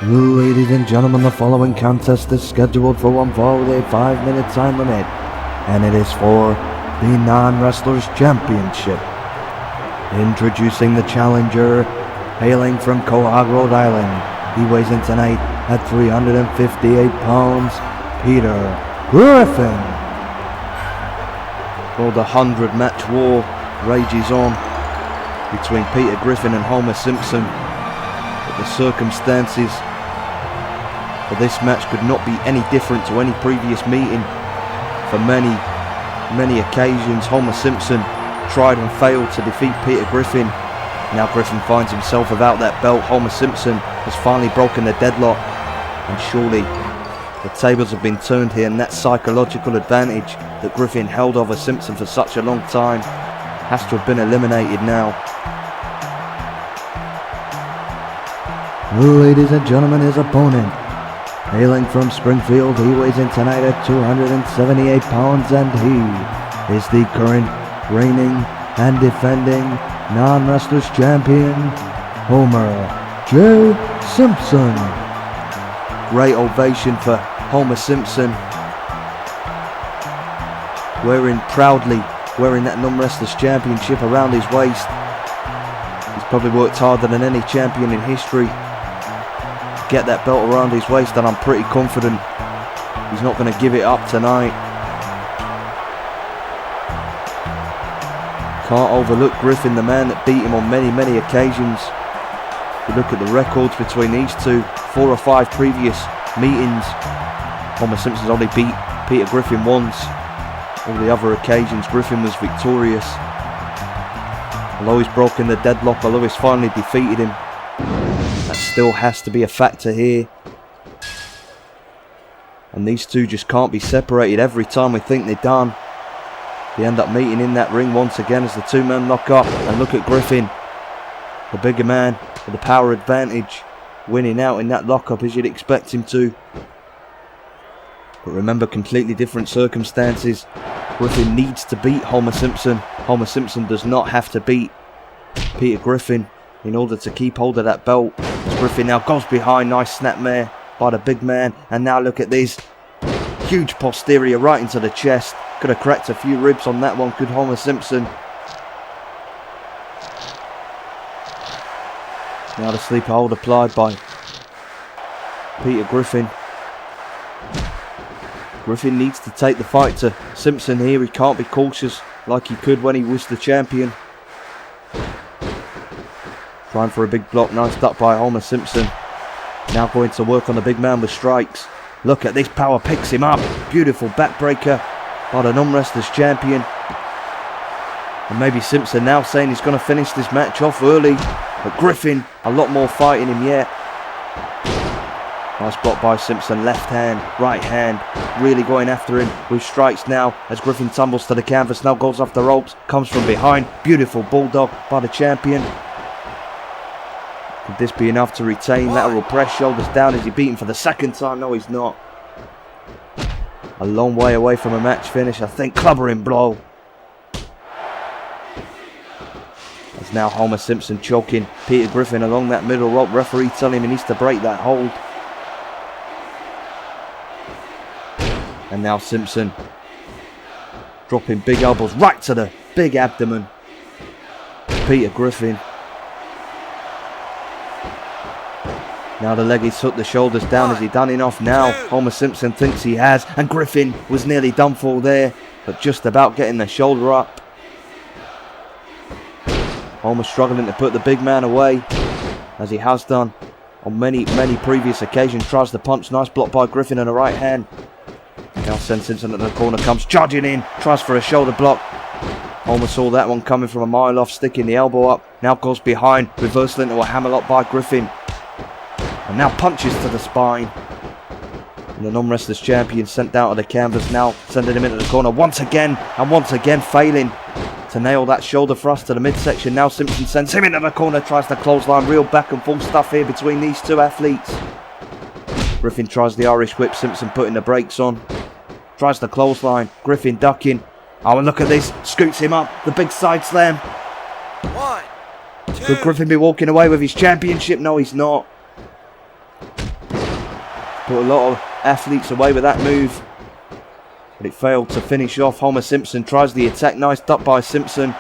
Ladies and gentlemen, the following contest is scheduled for one fall with a 5-minute time limit, and it is for the Non-Wrestlers Championship. Introducing the challenger, hailing from Quahog, Rhode Island. He weighs in tonight at 358 pounds, Peter Griffin. Well, the 100-match war rages on between Peter Griffin and Homer Simpson. But the circumstances for this match could not be any different to any previous meeting. For many occasions, Homer Simpson tried and failed to defeat Peter Griffin. Now Griffin finds himself without that belt. Homer Simpson has finally broken the deadlock, and surely the tables have been turned here, and that psychological advantage that Griffin held over Simpson for such a long time has to have been eliminated now. Ladies and gentlemen, his opponent, hailing from Springfield, he weighs in tonight at 278 pounds, and he is the current reigning and defending non-wrestlers champion, Homer J. Simpson. Great ovation for Homer Simpson, proudly wearing that non-wrestlers championship around his waist. He's probably worked harder than any champion in history to get that belt around his waist, and I'm pretty confident he's not going to give it up tonight. Can't overlook Griffin, the man that beat him on many occasions. If you look at the records between these two, 4 or 5 previous meetings, Homer Simpson's only beat Peter Griffin once. All the other occasions, Griffin was victorious. Although he's broken the deadlock, although he's finally defeated him, that still has to be a factor here. And these two just can't be separated. Every time we think they're done, they end up meeting in that ring once again as the two men lock up. And look at Griffin, the bigger man with the power advantage, winning out in that lockup as you'd expect him to. But remember, completely different circumstances. Griffin needs to beat Homer Simpson. Homer Simpson does not have to beat Peter Griffin in order to keep hold of that belt. As Griffin now goes behind, nice snapmare by the big man. And now look at this, huge posterior right into the chest. Could have cracked a few ribs on that one, could Homer Simpson. Now the sleeper hold applied by Peter Griffin. Griffin needs to take the fight to Simpson here. He can't be cautious like he could when he was the champion. Trying for a big block, nice duck by Homer Simpson. Now going to work on the big man with strikes. Look at this, power picks him up. Beautiful backbreaker by the non-wrestlers champion. And maybe Simpson now saying he's going to finish this match off early. But Griffin, a lot more fight in him yet. Nice block by Simpson, left hand, right hand, really going after him with strikes now as Griffin tumbles to the canvas, now goes off the ropes, comes from behind, beautiful bulldog by the champion. Could this be enough to retain? Lateral press, shoulders down. Is he beaten for the second time? No, he's not. A long way away from a match finish, I think. Clubbering blow. As now Homer Simpson choking Peter Griffin along that middle rope. Referee telling him he needs to break that hold. And now Simpson dropping big elbows right to the big abdomen. Peter Griffin. Now the leg is hooked, the shoulders down. Has he done enough now? Homer Simpson thinks he has. And Griffin was nearly done for there, but just about getting the shoulder up. Homer struggling to put the big man away, as he has done on many previous occasions. Tries to punch, nice block by Griffin and a right hand. Now sends Simpson into the corner, comes charging in, tries for a shoulder block. Homer saw that one coming from a mile off, sticking the elbow up. Now goes behind, reversal into a hammerlock by Griffin. And now punches to the spine. And the non-wrestlers champion sent down to the canvas, now sending him into the corner once again, and once again failing to nail that shoulder thrust to the midsection. Now Simpson sends him into the corner, tries to clothesline, real back and forth stuff here between these two athletes. Griffin tries the Irish whip, Simpson putting the brakes on. Tries the clothesline, Griffin ducking. Oh, and look at this, scoots him up, the big side slam. 1, 2. Could Griffin be walking away with his championship? No, he's not. Put a lot of athletes away with that move. But it failed to finish off. Homer Simpson tries the attack. Nice duck by Simpson.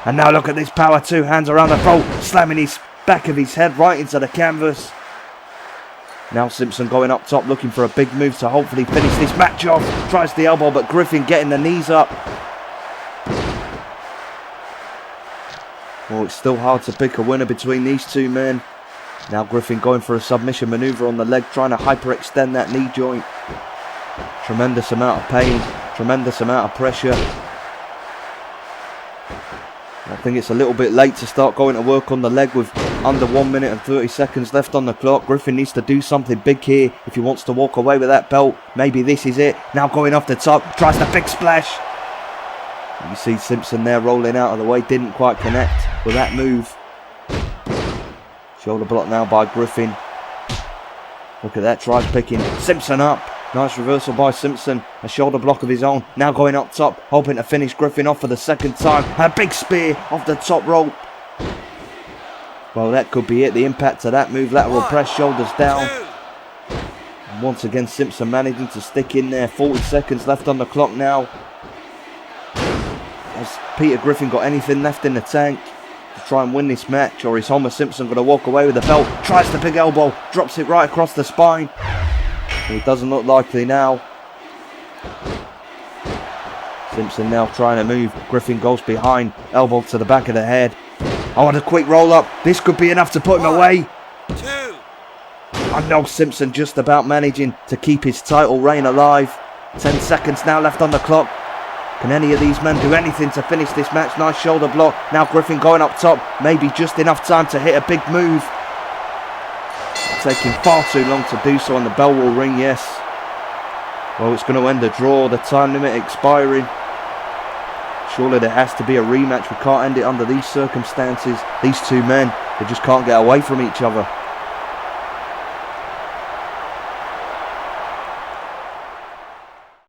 And now look at this power. 2 hands around the throat. Slamming his back of his head right into the canvas. Now Simpson going up top, looking for a big move to hopefully finish this match off. Tries the elbow, but Griffin getting the knees up. Well, it's still hard to pick a winner between these two men. Now Griffin going for a submission maneuver on the leg, trying to hyperextend that knee joint. Tremendous amount of pain, tremendous amount of pressure. I think it's a little bit late to start going to work on the leg with under 1 minute and 30 seconds left on the clock. Griffin needs to do something big here if he wants to walk away with that belt. Maybe this is it. Now going off the top, tries the big splash. You see Simpson there rolling out of the way, didn't quite connect with that move. Shoulder block now by Griffin. Look at that, tries picking Simpson up. Nice reversal by Simpson. A shoulder block of his own. Now going up top, hoping to finish Griffin off for the second time. A big spear off the top rope. Well, that could be it. The impact of that move. Lateral press, shoulders down. And once again, Simpson managing to stick in there. 40 seconds left on the clock now. Has Peter Griffin got anything left in the tank to try and win this match? Or is Homer Simpson going to walk away with the belt? Tries the big elbow. Drops it right across the spine. It doesn't look likely now. Simpson now trying to move. Griffin goes behind. Elbow to the back of the head. Oh, and a quick roll up. This could be enough to put him away. 2. I know Simpson just about managing to keep his title reign alive. 10 seconds now left on the clock. Can any of these men do anything to finish this match? Nice shoulder block. Now Griffin going up top. Maybe just enough time to hit a big move. Taking far too long to do so, and the bell will ring, yes. Well, it's going to end the draw, the time limit expiring. Surely there has to be a rematch. We can't end it under these circumstances. These two men, they just can't get away from each other.